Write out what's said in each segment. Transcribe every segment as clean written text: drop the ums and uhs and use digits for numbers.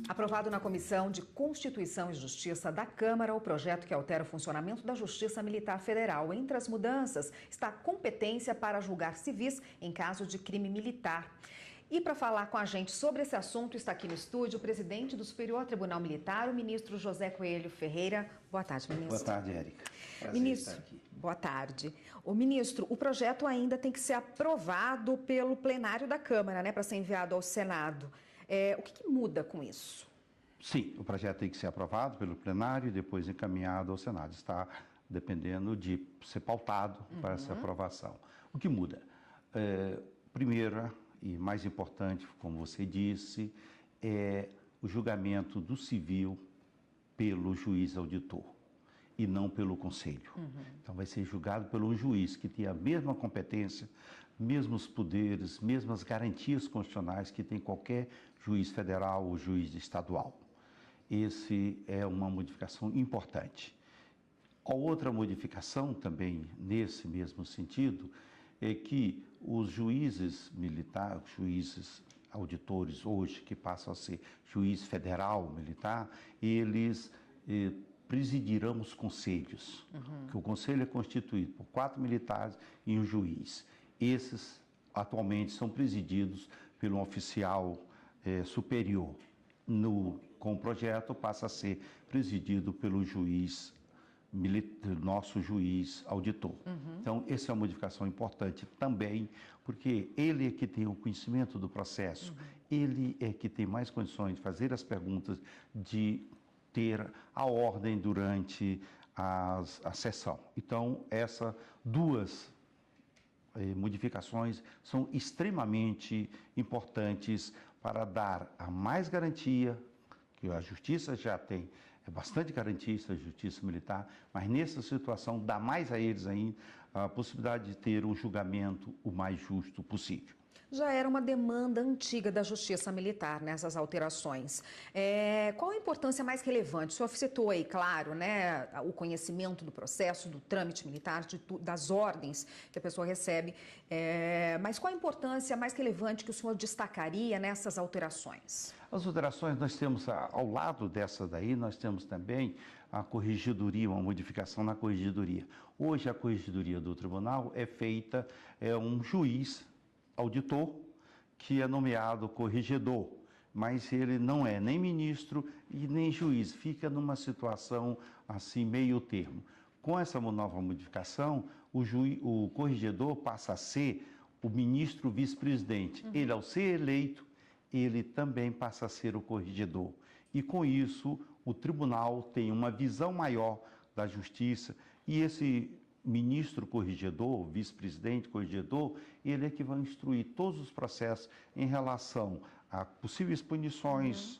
Aprovado na Comissão de Constituição e Justiça da Câmara, o projeto que altera o funcionamento da Justiça Militar Federal. Entre as mudanças está a competência para julgar civis em caso de crime militar. E para falar com a gente sobre esse assunto, está aqui no estúdio o presidente do Superior Tribunal Militar, o ministro José Coelho Ferreira. Boa tarde, ministro. Boa tarde, Érica. Prazer Ministro, estar aqui. Boa tarde. O ministro, o projeto ainda tem que ser aprovado pelo plenário da Câmara, né, para ser enviado ao Senado. O que muda com isso? Sim, o projeto tem que ser aprovado pelo plenário e depois encaminhado ao Senado. Está dependendo de ser pautado para essa aprovação. O que muda? Primeira e mais importante, como você disse, é o julgamento do civil pelo juiz auditor e não pelo conselho. Então vai ser julgado pelo juiz que tem a mesma competência, mesmos poderes, mesmas garantias constitucionais que tem qualquer juiz federal ou juiz estadual. Esse é uma modificação importante. A outra modificação também nesse mesmo sentido é que os juízes militares, juízes auditores hoje que passam a ser juiz federal militar, eles presidirão os conselhos, que o conselho é constituído por 4 militares e um juiz. Esses atualmente são presididos por um oficial superior. Com o projeto passa a ser presidido pelo juiz nosso juiz auditor. Então, essa é uma modificação importante também, porque ele é que tem o conhecimento do processo, ele é que tem mais condições de fazer as perguntas, de ter a ordem durante a sessão. Então, essas duas modificações são extremamente importantes para dar a mais garantia, que a justiça já tem, é bastante garantista a justiça militar, mas nessa situação dá mais a eles ainda a possibilidade de ter um julgamento o mais justo possível. Já era uma demanda antiga da Justiça Militar, nessas alterações. Qual a importância mais relevante? O senhor citou aí, claro, né, o conhecimento do processo, do trâmite militar, das ordens que a pessoa recebe, mas qual a importância mais relevante que o senhor destacaria nessas alterações? As alterações nós temos, ao lado dessa daí, nós temos também a corregedoria, uma modificação na corregedoria. Hoje a corregedoria do tribunal é feita, um juiz auditor, que é nomeado corregedor, mas ele não é nem ministro e nem juiz, fica numa situação assim meio termo. Com essa nova modificação, o corregedor passa a ser o ministro vice-presidente. Ele, ao ser eleito, ele também passa a ser o corregedor. E com isso, o tribunal tem uma visão maior da justiça e esse ministro corregedor, vice-presidente corregedor, ele é que vai instruir todos os processos em relação a possíveis punições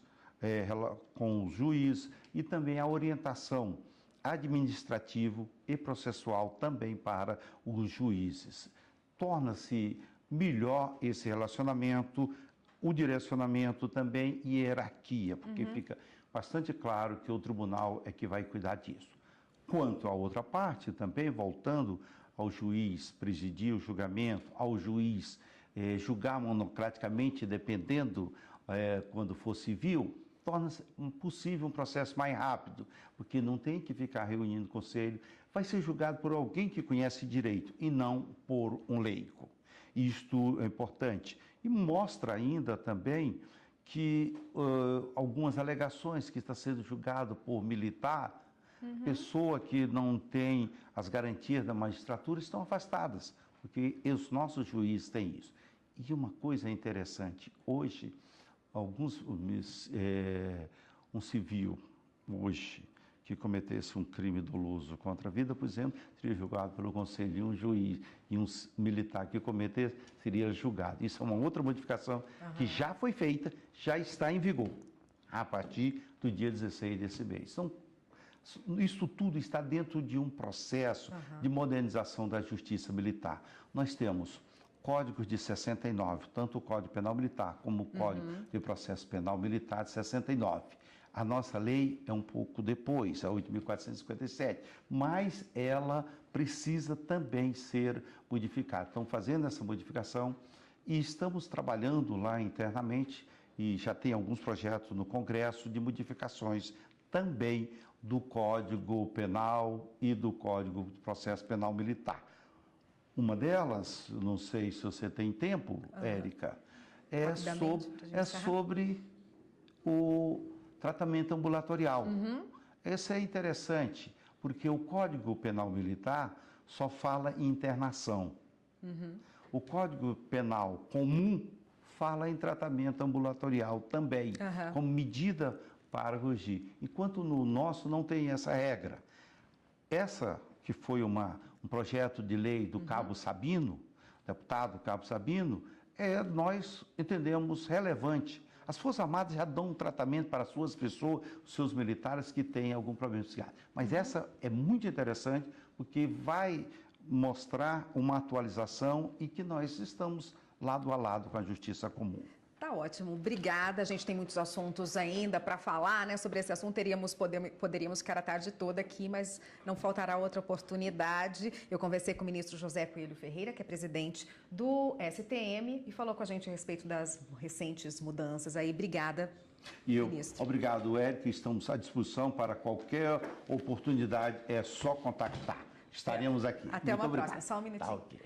com o juiz e também a orientação administrativo e processual também para os juízes. Torna-se melhor esse relacionamento, o direcionamento também e hierarquia, porque fica bastante claro que o tribunal é que vai cuidar disso. Quanto à outra parte, também voltando ao juiz presidir o julgamento, ao juiz julgar monocraticamente, dependendo quando for civil, torna-se possível um processo mais rápido, porque não tem que ficar reunindo o conselho, vai ser julgado por alguém que conhece direito e não por um leigo. Isto é importante. E mostra ainda também que algumas alegações que está sendo julgado por militar, pessoa que não tem as garantias da magistratura estão afastadas, porque os nossos juízes têm isso. E uma coisa interessante, hoje, um civil, hoje, que cometesse um crime doloso contra a vida, por exemplo, seria julgado pelo conselho, e um juiz e um militar que cometesse seria julgado. Isso é uma outra modificação que já foi feita, já está em vigor, a partir do dia 16 desse mês. Então, isso tudo está dentro de um processo de modernização da justiça militar. Nós temos códigos de 69, tanto o Código Penal Militar como o Código de Processo Penal Militar de 69. A nossa lei é um pouco depois, a 8.457, mas ela precisa também ser modificada. Estamos fazendo essa modificação e estamos trabalhando lá internamente e já tem alguns projetos no Congresso de modificações também do Código Penal e do Código de Processo Penal Militar. Uma delas, não sei se você tem tempo, Érica, é sobre o tratamento ambulatorial. Esse é interessante, porque o Código Penal Militar só fala em internação. O Código Penal Comum fala em tratamento ambulatorial também, como medida para corrigir. Enquanto no nosso não tem essa regra. Essa que foi um projeto de lei do Cabo Sabino, deputado Cabo Sabino, nós entendemos relevante. As Forças Armadas já dão um tratamento para as suas pessoas, os seus militares que têm algum problema psiquiátrico. Mas essa é muito interessante porque vai mostrar uma atualização e que nós estamos lado a lado com a Justiça Comum. Tá ótimo, obrigada. A gente tem muitos assuntos ainda para falar, né, sobre esse assunto. Poderíamos ficar a tarde toda aqui, mas não faltará outra oportunidade. Eu conversei com o ministro José Coelho Ferreira, que é presidente do STM, e falou com a gente a respeito das recentes mudanças aí. Obrigada, ministro. Obrigado, Érico. Estamos à disposição para qualquer oportunidade. É só contactar. Estaremos aqui. Até uma próxima. Só um minutinho. Tá, okay.